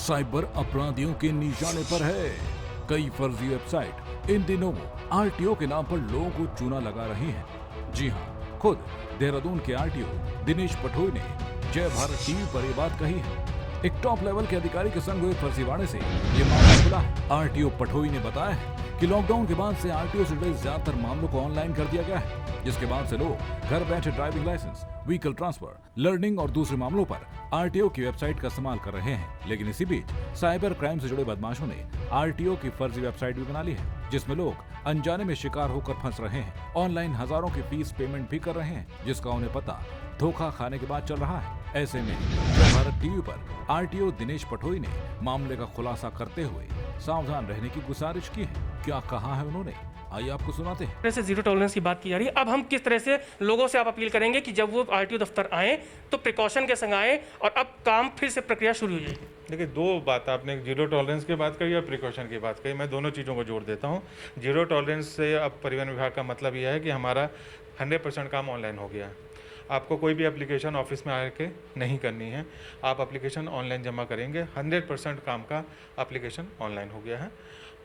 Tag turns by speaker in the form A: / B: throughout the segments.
A: Cyber अपराधियों के निशाने पर है। कई फर्जी वेबसाइट इन दिनों आरटीओ के नाम पर लोगों को चूना लगा रही हैं। जी हाँ, खुद देहरादून के आरटीओ दिनेश पठोई ने जय भारत टीवी पर ये बात कही है। एक टॉप लेवल के अधिकारी के संग हुए फर्जीवाड़े से ये मामला खुला है। आरटीओ पठोई ने बताया है कि लॉकडाउन के बाद से आरटीओ से जुड़े ज्यादातर मामलों को ऑनलाइन कर दिया गया है, जिसके बाद से लोग घर बैठे driving licence, vehicle transfer, learning और दूसरे मामलों पर आरटीओ की वेबसाइट का इस्तेमाल कर रहे हैं। लेकिन इसी बीच साइबर क्राइम से जुड़े बदमाशों ने आरटीओ की फर्जी वेबसाइट भी बना ली है, जिसमें लोग अनजाने में शिकार होकर फंस रहे हैं। ऑनलाइन हजारों की फीस पेमेंट भी कर रहे हैं, जिसका उन्हें पता धोखा खाने के बाद चल रहा है। ऐसे में जय भारत टीवी पर आरटीओ दिनेश पठोई ने मामले का खुलासा करते हुए सावधान रहने की गुजारिश की है। क्या कहा है उन्होंने, आइए आपको सुनाते हैं।
B: से जीरो टॉलरेंस की बात की जा रही है। अब हम किस तरह से लोगों से आप अपील करेंगे कि जब वो आरटीओ दफ्तर आए तो प्रिकॉशन के संग आए और अब काम फिर से प्रक्रिया शुरू हो जाएगी।
C: देखिए, दो बात आपने जीरो टॉलरेंस की बात कही और प्रिकॉशन की बात कही। मैं दोनों चीज़ों को जोड़ देता हूँ। जीरो टॉलरेंस से अब परिवहन विभाग का मतलब यह है कि हमारा 100% काम ऑनलाइन हो गया है। आपको कोई भी एप्लीकेशन ऑफिस में आके नहीं करनी है, आप एप्लीकेशन ऑनलाइन जमा करेंगे। 100% काम का एप्लीकेशन ऑनलाइन हो गया है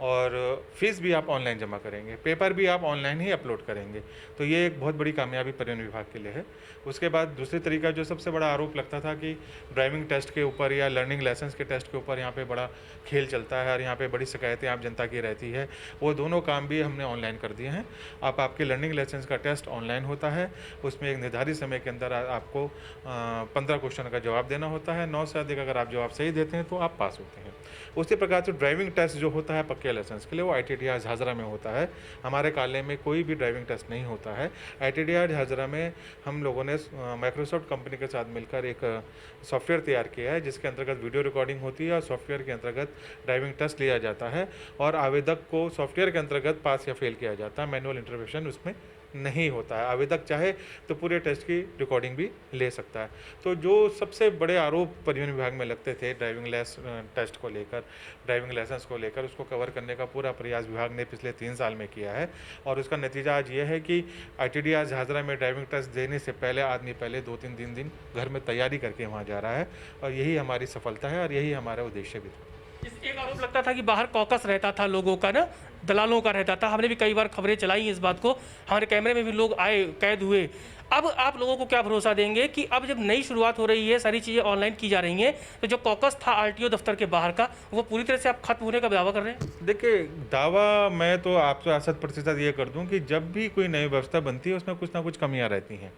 C: और फीस भी आप ऑनलाइन जमा करेंगे, पेपर भी आप ऑनलाइन ही अपलोड करेंगे। तो ये एक बहुत बड़ी कामयाबी परिवहन विभाग के लिए है। उसके बाद दूसरी तरीका जो सबसे बड़ा आरोप लगता था कि ड्राइविंग टेस्ट के ऊपर या लर्निंग लाइसेंस के टेस्ट के ऊपर यहाँ पे बड़ा खेल चलता है और यहाँ पे बड़ी शिकायतें आप जनता की रहती है, वो दोनों काम भी हमने ऑनलाइन कर दिए हैं। आपके लर्निंग लाइसेंस का टेस्ट ऑनलाइन होता है, उसमें एक निर्धारित समय के अंदर आपको 15 क्वेश्चन का जवाब देना होता है। 9 से अधिक अगर आप जवाब सही देते हैं तो आप पास होते हैं। उसी प्रकार से ड्राइविंग टेस्ट जो होता है पक्के लाइसेंस के लिए, वो ITDR झाझरा में होता है। हमारे काले में कोई भी ड्राइविंग टेस्ट नहीं होता है। ITDR झाझरा में हम लोगों ने माइक्रोसॉफ्ट कंपनी के साथ मिलकर एक सॉफ्टवेयर तैयार किया है, जिसके अंतर्गत वीडियो रिकॉर्डिंग होती है और सॉफ्टवेयर के अंतर्गत ड्राइविंग टेस्ट लिया जाता है और आवेदक को सॉफ्टवेयर के अंतर्गत पास या फेल किया जाता है। मैनुअल इंटरवेंशन उसमें नहीं होता है। आवेदक चाहे तो पूरे टेस्ट की रिकॉर्डिंग भी ले सकता है। तो जो सबसे बड़े आरोप परिवहन विभाग में लगते थे ड्राइविंग टेस्ट को लेकर, ड्राइविंग लाइसेंस को लेकर, उसको कवर करने का पूरा प्रयास विभाग ने पिछले 3 साल में किया है और उसका नतीजा आज ये है कि ITDR झाझरा में ड्राइविंग टेस्ट देने से पहले आदमी पहले 2-3 दिन घर में तैयारी करके वहाँ जा रहा है और यही हमारी सफलता है और यही हमारा उद्देश्य भी था।
B: एक आरोप लगता था कि बाहर कॉकस रहता था लोगों का ना, दलालों का रहता था। हमने भी कई बार खबरें चलाई इस बात को, हमारे कैमरे में भी लोग आए, कैद हुए। अब आप लोगों को क्या भरोसा देंगे कि अब जब नई शुरुआत हो रही है, सारी चीज़ें ऑनलाइन की जा रही हैं, तो जो कॉकस था आरटीओ दफ्तर के बाहर का, वो पूरी तरह से आप खत्म होने का दावा कर रहे हैं?
C: देखिए, दावा मैं तो आपसे 80% ये कर दूं कि जब भी कोई नई व्यवस्था बनती है उसमें कुछ ना कुछ कमियां रहती हैं।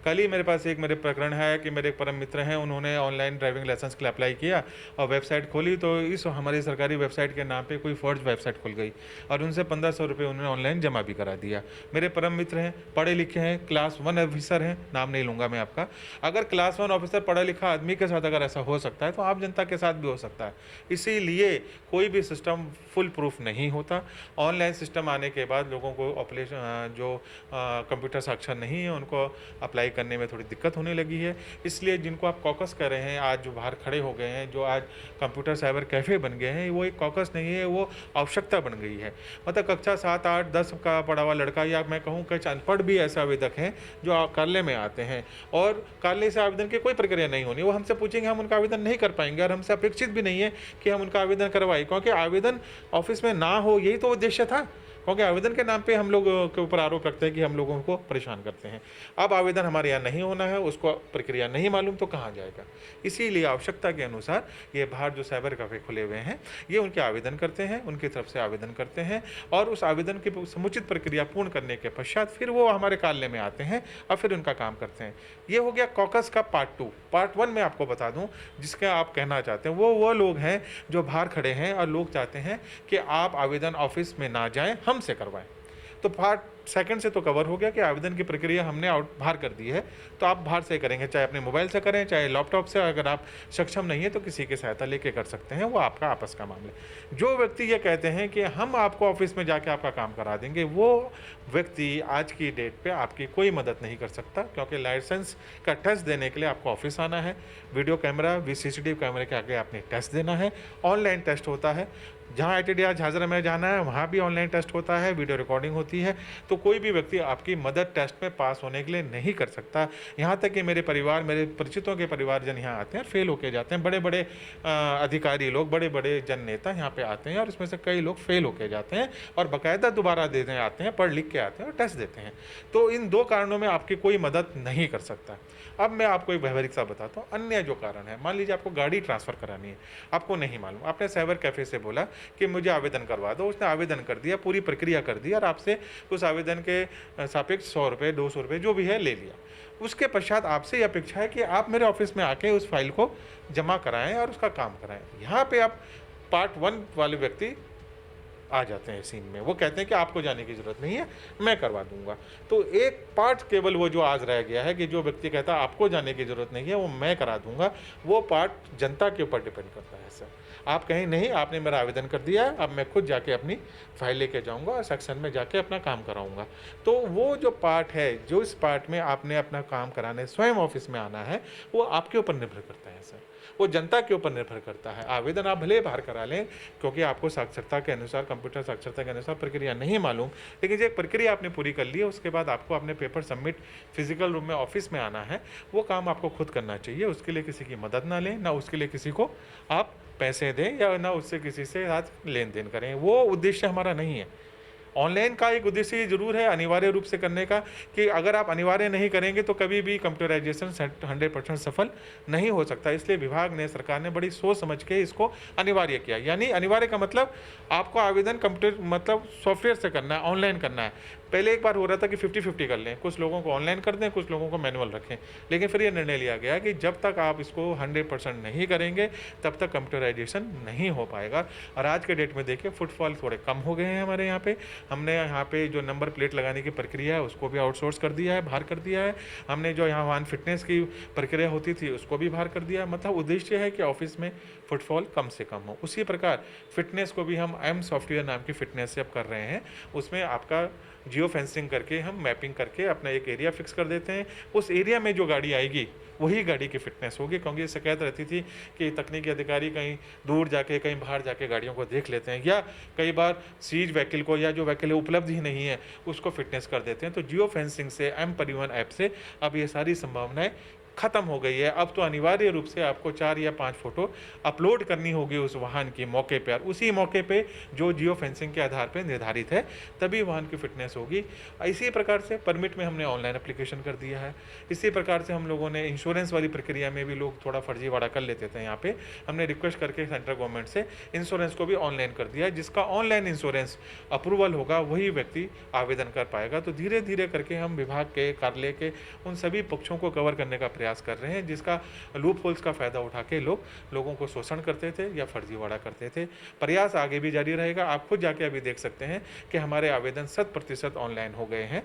C: कल ही मेरे पास मेरे प्रकरण है कि मेरे एक परम मित्र हैं, उन्होंने ऑनलाइन ड्राइविंग लाइसेंस के लिए अप्लाई किया और वेबसाइट खोली तो इस हमारी सरकारी वेबसाइट के नाम पे कोई फर्ज वेबसाइट खुल गई और उनसे 1500 रुपये उन्होंने ऑनलाइन जमा भी करा दिया। मेरे परम मित्र हैं, पढ़े लिखे हैं, क्लास 1 ऑफिसर हैं, नाम नहीं लूँगा मैं आपका। अगर क्लास 1 ऑफिसर पढ़ा लिखा आदमी के साथ अगर ऐसा हो सकता है तो आम जनता के साथ भी हो सकता है। इसीलिए कोई भी सिस्टम फुल प्रूफ नहीं होता। ऑनलाइन सिस्टम आने के बाद लोगों को ऑपरेशन जो कंप्यूटर साक्षर नहीं है उनको अप्लाई करने में थोड़ी दिक्कत होने लगी है। इसलिए जिनको आप कॉकस कर रहे हैं, आज जो बाहर खड़े हो गए हैं, जो आज कंप्यूटर साइबर कैफ़े बन गए हैं, वो एक कॉकस नहीं है, वो आवश्यकता बन गई है। मतलब कक्षा 7, 8, 10 का पढ़ा हुआ लड़का या मैं कहूँ कि अनपढ़ भी ऐसे आवेदक हैं जो कार्यालय में आते हैं और कार्यालय से आवेदन की कोई प्रक्रिया नहीं होनी। वो हमसे पूछेंगे, हम उनका आवेदन नहीं कर पाएंगे और हमसे अपेक्षित भी नहीं है कि हम उनका आवेदन करवाएं, क्योंकि आवेदन ऑफिस में ना हो यही तो उद्देश्य था। क्योंकि आवेदन के नाम पे हम लोग के ऊपर आरोप लगता है कि हम लोगों को परेशान करते हैं। अब आवेदन हमारे यहाँ नहीं होना है, उसको प्रक्रिया नहीं मालूम तो कहाँ जाएगा। इसीलिए आवश्यकता के अनुसार ये बाहर जो साइबर कैफे खुले हुए हैं ये उनके आवेदन करते हैं, उनकी तरफ से आवेदन करते हैं और उस आवेदन की समुचित प्रक्रिया पूर्ण करने के पश्चात फिर वो हमारे कार्यालय में आते हैं और फिर उनका काम करते हैं। ये हो गया कॉकस का पार्ट 2। पार्ट 1 में आपको बता दूँ जिसका आप कहना चाहते हैं, वो लोग हैं जो बाहर खड़े हैं और लोग चाहते हैं कि आप आवेदन ऑफिस में ना जाएं, हमसे करवाएं। तो पार्ट 2 से तो कवर हो गया कि आवेदन की प्रक्रिया हमने बाहर कर दी है, तो आप बाहर से करेंगे, चाहे अपने मोबाइल से करें, चाहे लैपटॉप से। अगर आप सक्षम नहीं है तो किसी की सहायता लेके कर सकते हैं, वो आपका आपस का मामला है। जो व्यक्ति ये कहते हैं कि हम आपको ऑफिस में जाके आपका काम करा देंगे, वो व्यक्ति आज की डेट पे आपकी कोई मदद नहीं कर सकता, क्योंकि लाइसेंस का टेस्ट देने के लिए आपको ऑफिस आना है, वीडियो कैमरा CCTV कैमरे के आगे आपने टेस्ट देना है, ऑनलाइन टेस्ट होता है। जहाँ ITDR झाझरा में जाना है वहाँ भी ऑनलाइन टेस्ट होता है, वीडियो रिकॉर्डिंग होती है। तो कोई भी व्यक्ति आपकी मदद टेस्ट में पास होने के लिए नहीं कर सकता। यहाँ तक कि मेरे परिचितों के परिवारजन यहाँ आते हैं, फेल होके जाते हैं। बड़े बड़े अधिकारी लोग, बड़े बड़े जन नेता यहाँ पे आते हैं और इसमें से कई लोग फेल होके जाते हैं और बाकायदा दोबारा देने आते हैं, पढ़ लिख के आते हैं और टेस्ट देते हैं। तो इन 2 कारणों में आपकी कोई मदद नहीं कर सकता। अब मैं आपको एक व्यावहारिक सा बताता हूँ। अन्य जो कारण है, मान लीजिए आपको गाड़ी ट्रांसफ़र करानी है, आपको नहीं मालूम, आपने साइबर कैफ़े से बोला कि मुझे आवेदन करवा दो, उसने आवेदन कर दिया, पूरी प्रक्रिया कर दी और आपसे उस आवेदन के सापेक्ष 100 रुपये 200 रुपये जो भी है ले लिया। उसके पश्चात आपसे ये अपेक्षा है कि आप मेरे ऑफिस में आके उस फाइल को जमा कराएं और उसका काम कराएं। यहाँ पे आप पार्ट 1 वाले व्यक्ति आ जाते हैं सीन में। वो कहते हैं कि आपको जाने की ज़रूरत नहीं है, मैं करवा दूंगा। तो एक पार्ट केवल वो जो आज रह गया है कि जो व्यक्ति कहता है आपको जाने की ज़रूरत नहीं है, वो मैं करा दूंगा, वो पार्ट जनता के ऊपर डिपेंड करता है सर। आप कहें नहीं, आपने मेरा आवेदन कर दिया है, अब मैं खुद जाके अपनी फाइल लेके जाऊंगा और सेक्शन में जाके अपना काम कराऊंगा। तो वो जो पार्ट है, जो इस पार्ट में आपने अपना काम कराने स्वयं ऑफिस में आना है, वो आपके ऊपर निर्भर करता है सर, वो जनता के ऊपर निर्भर करता है। आवेदन आप भले बाहर करा लें, क्योंकि आपको साक्षरता के अनुसार, कंप्यूटर साक्षरता के अनुसार प्रक्रिया नहीं मालूम, लेकिन जो एक प्रक्रिया आपने पूरी कर ली है, उसके बाद आपको अपने पेपर सबमिट फिजिकल रूम में ऑफिस में आना है। वो काम आपको खुद करना चाहिए। उसके लिए किसी की मदद ना लें, ना उसके लिए किसी को आप पैसे दें या ना उससे किसी से साथ लेन देन करें। वो उद्देश्य हमारा नहीं है। ऑनलाइन का एक उद्देश्य जरूर है अनिवार्य रूप से करने का, कि अगर आप अनिवार्य नहीं करेंगे तो कभी भी कंप्यूटराइजेशन 100% सफल नहीं हो सकता। इसलिए विभाग ने, सरकार ने बड़ी सोच समझ के इसको अनिवार्य किया। यानी अनिवार्य का मतलब आपको आवेदन कंप्यूटर मतलब सॉफ्टवेयर से करना है, ऑनलाइन करना है। पहले एक बार हो रहा था कि 50-50 कर लें, कुछ लोगों को ऑनलाइन कर दें, कुछ लोगों को मैनुअल रखें। लेकिन फिर ये निर्णय लिया गया कि जब तक आप इसको 100% नहीं करेंगे तब तक कंप्यूटराइजेशन नहीं हो पाएगा। और आज के डेट में देखिए फुटफॉल थोड़े कम हो गए हैं हमारे यहाँ पे। हमने यहाँ पे जो नंबर प्लेट लगाने की प्रक्रिया है उसको भी आउटसोर्स कर दिया है, बाहर कर दिया है। हमने जो यहाँ वाहन फिटनेस की प्रक्रिया होती थी उसको भी बाहर कर दिया है। मतलब उद्देश्य है कि ऑफिस में फुटफॉल कम से कम हो। उसी प्रकार फिटनेस को भी हम एम सॉफ्टवेयर नाम की फिटनेस से अब कर रहे हैं। उसमें आपका जियो फेंसिंग करके हम मैपिंग करके अपना एक एरिया फिक्स कर देते हैं। उस एरिया में जो गाड़ी आएगी वही गाड़ी की फिटनेस होगी, क्योंकि ये शिकायत रहती थी कि तकनीकी अधिकारी कहीं दूर जाके, कहीं बाहर जाके गाड़ियों को देख लेते हैं, या कई बार सीज व्हीकल को या जो व्हीकल उपलब्ध ही नहीं है उसको फिटनेस कर देते हैं। तो जियो फेंसिंग से, एम परिवहन ऐप से अब ये सारी संभावनाएं खत्म हो गई है। अब तो अनिवार्य रूप से आपको 4 या 5 फोटो अपलोड करनी होगी उस वाहन की मौके पर, उसी मौके पे जो जियो फेंसिंग के आधार पर निर्धारित है, तभी वाहन की फिटनेस होगी। इसी प्रकार से परमिट में हमने ऑनलाइन एप्लीकेशन कर दिया है। इसी प्रकार से हम लोगों ने इंश्योरेंस वाली प्रक्रिया में भी लोग थोड़ा फर्जीवाड़ा कर लेते थे, यहाँ पे हमने रिक्वेस्ट करके सेंट्रल गवर्नमेंट से इंश्योरेंस को भी ऑनलाइन कर दिया है। जिसका ऑनलाइन इंश्योरेंस अप्रूवल होगा वही व्यक्ति आवेदन कर पाएगा। तो धीरे धीरे करके हम विभाग के, कार्यालय के उन सभी पक्षों को कवर करने का प्रयास कर रहे हैं, जिसका लूप होल्स का फायदा उठा के लोगों को शोषण करते थे या फर्जीवाड़ा करते थे। प्रयास आगे भी जारी रहेगा। आप खुद जाके अभी देख सकते हैं कि हमारे आवेदन 100% ऑनलाइन हो गए हैं।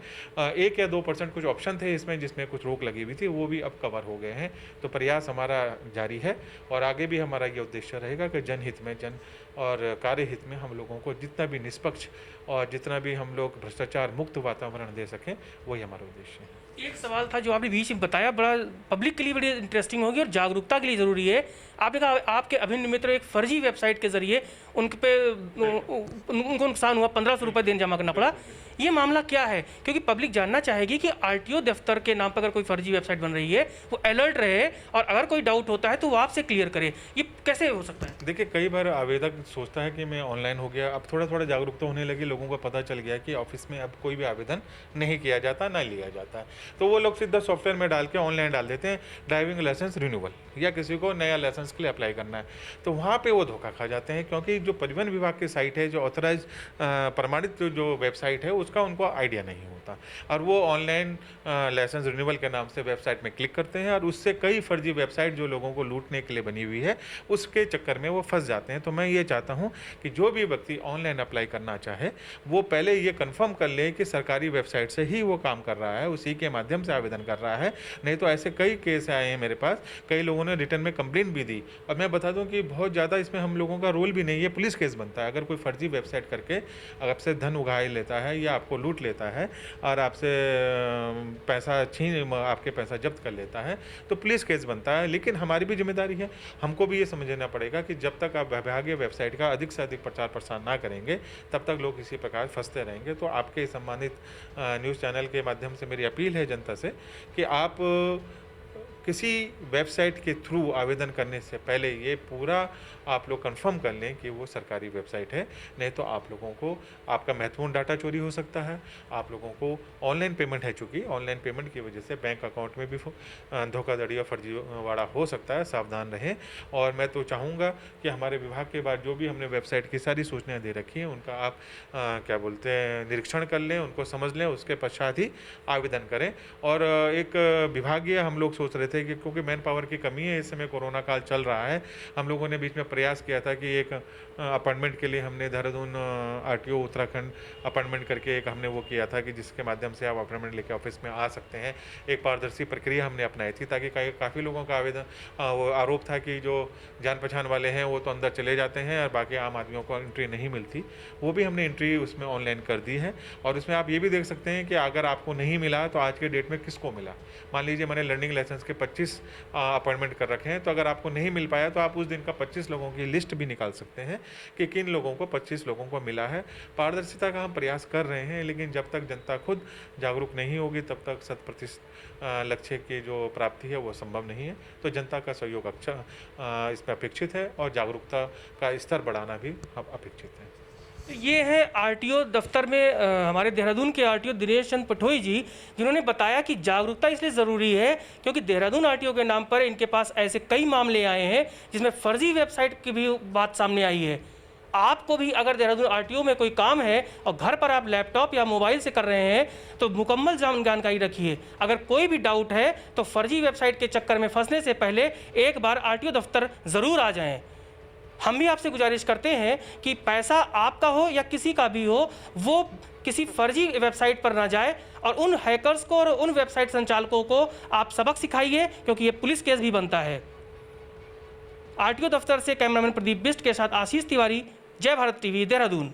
C: 1 या 2% कुछ ऑप्शन थे इसमें जिसमें कुछ रोक लगी हुई थी, वो भी अब कवर हो गए हैं। तो प्रयास हमारा जारी है और आगे भी हमारा ये उद्देश्य रहेगा कि जनहित में, जन और कार्य हित में हम लोगों को जितना भी निष्पक्ष और जितना भी हम लोग भ्रष्टाचार मुक्त वातावरण दे सकें, वही हमारा उद्देश्य है।
B: एक सवाल था जो आपने बीच में बताया, बड़ा पब्लिक के लिए बड़ी इंटरेस्टिंग होगी और जागरूकता के लिए ज़रूरी है। आपने कहा आपके अभिन्न मित्र एक फर्जी वेबसाइट के जरिए उनको नुकसान हुआ, 1500 रुपये दिन जमा करना पड़ा। ये मामला क्या है? क्योंकि पब्लिक जानना चाहेगी कि आरटीओ दफ्तर के नाम पर अगर कोई फर्जी वेबसाइट बन रही है वो अलर्ट रहे और अगर कोई डाउट होता है तो वो आपसे क्लियर करे। ये कैसे हो सकता है?
C: देखिए, कई बार आवेदक सोचता है कि मैं ऑनलाइन हो गया, अब थोड़ा थोड़ा जागरूकता होने लगी, लोगों को पता चल गया कि ऑफिस में अब कोई भी आवेदन नहीं किया जाता, ना लिया जाता है। तो वो लोग सीधा सॉफ्टवेयर में डाल के ऑनलाइन डाल देते हैं ड्राइविंग लाइसेंस रिन्यूअल, या किसी को नया लाइसेंस के लिए अप्लाई करना है, तो वहाँ पे वो धोखा खा जाते हैं। क्योंकि जो परिवहन विभाग की साइट है, जो ऑथराइज प्रमाणित जो वेबसाइट है, उसका उनको आइडिया नहीं होता और वो ऑनलाइन लाइसेंस रिन्यूअल के नाम से वेबसाइट में क्लिक करते हैं और उससे कई फर्जी वेबसाइट जो लोगों को लूटने के लिए बनी हुई है, उसके चक्कर में वो फंस जाते हैं। तो मैं ये चाहता हूँ कि जो भी व्यक्ति ऑनलाइन अप्लाई करना चाहे वो पहले ये कन्फर्म कर ले कि सरकारी वेबसाइट से ही वो काम कर रहा है, उसी के माध्यम से आवेदन कर रहा है। नहीं तो ऐसे कई केस आए हैं मेरे पास, कई लोगों ने रिटर्न में कंप्लेंट भी दी। और मैं बता दूं कि बहुत ज़्यादा इसमें हम लोगों का रोल भी नहीं है, पुलिस केस बनता है। अगर कोई फर्जी वेबसाइट करके आपसे धन उगाह लेता है या आपको लूट लेता है और आपसे पैसा आपके पैसा जब्त कर लेता है तो पुलिस केस बनता है। लेकिन हमारी भी जिम्मेदारी है, हमको भी ये समझना पड़ेगा कि जब तक आप विभागीय वेबसाइट का अधिक से अधिक प्रचार प्रसार ना करेंगे तब तक लोग इसी प्रकार फंसते रहेंगे। तो आपके सम्मानित न्यूज़ चैनल के माध्यम से मेरी अपील है जनता से कि आप किसी वेबसाइट के थ्रू आवेदन करने से पहले ये पूरा आप लोग कंफर्म कर लें कि वो सरकारी वेबसाइट है, नहीं तो आप लोगों को आपका महत्वपूर्ण डाटा चोरी हो सकता है। आप लोगों को ऑनलाइन पेमेंट है, चूँकि ऑनलाइन पेमेंट की वजह से बैंक अकाउंट में भी धोखाधड़ी और फर्जीवाड़ा हो सकता है, सावधान रहें। और मैं तो चाहूँगा कि हमारे विभाग के बाद जो भी हमने वेबसाइट की सारी सूचनाएँ दे रखी हैं उनका आप क्या बोलते हैं निरीक्षण कर लें, उनको समझ लें, उसके पश्चात ही आवेदन करें। और एक विभागीय हम लोग सोच रहे थे कि क्योंकि मैन पावर की कमी है, इस समय कोरोना काल चल रहा है, हम लोगों ने बीच में प्रयास किया था कि एक अपॉइंटमेंट के लिए हमने देहरादून आरटीओ उत्तराखंड अपॉइंटमेंट करके एक हमने वो किया था कि जिसके माध्यम से आप अपॉइंटमेंट लेके ऑफिस में आ सकते हैं। एक पारदर्शी प्रक्रिया हमने अपनाई थी ताकि काफ़ी लोगों का वो आरोप था कि जो जान पहचान वाले हैं वो तो अंदर चले जाते हैं और बाकी आम आदमियों को एंट्री नहीं मिलती। वो भी हमने एंट्री उसमें ऑनलाइन कर दी है। और उसमें आप ये भी देख सकते हैं कि अगर आपको नहीं मिला तो आज के डेट में किसको मिला। मान लीजिए मैंने लर्निंग लाइसेंस के 25 अपॉइंटमेंट कर रखे हैं, तो अगर आपको नहीं मिल पाया तो आप उस दिन का 25 लोगों की लिस्ट भी निकाल सकते हैं कि किन लोगों को 25 लोगों को मिला है। पारदर्शिता का हम प्रयास कर रहे हैं, लेकिन जब तक जनता खुद जागरूक नहीं होगी तब तक 100% लक्ष्य की जो प्राप्ति है वो संभव नहीं है। तो जनता का सहयोग अच्छा इसमें अपेक्षित है और जागरूकता का स्तर बढ़ाना भी अपेक्षित है।
B: ये है आरटीओ दफ्तर में हमारे देहरादून के आरटीओ दिनेश चंद पठोई जी, जिन्होंने बताया कि जागरूकता इसलिए ज़रूरी है क्योंकि देहरादून आरटीओ के नाम पर इनके पास ऐसे कई मामले आए हैं जिसमें फर्जी वेबसाइट की भी बात सामने आई है। आपको भी अगर देहरादून आरटीओ में कोई काम है और घर पर आप लैपटॉप या मोबाइल से कर रहे हैं तो मुकम्मल जानकारी रखिए। अगर कोई भी डाउट है तो फर्जी वेबसाइट के चक्कर में फंसने से पहले एक बार आरटीओ दफ्तर ज़रूर आ जाएं। हम भी आपसे गुजारिश करते हैं कि पैसा आपका हो या किसी का भी हो, वो किसी फर्जी वेबसाइट पर ना जाए और उन हैकर्स को और उन वेबसाइट संचालकों को आप सबक सिखाइए, क्योंकि ये पुलिस केस भी बनता है। आरटीओ दफ्तर से कैमरामैन प्रदीप बिष्ट के साथ आशीष तिवारी, जय भारत टीवी, देहरादून।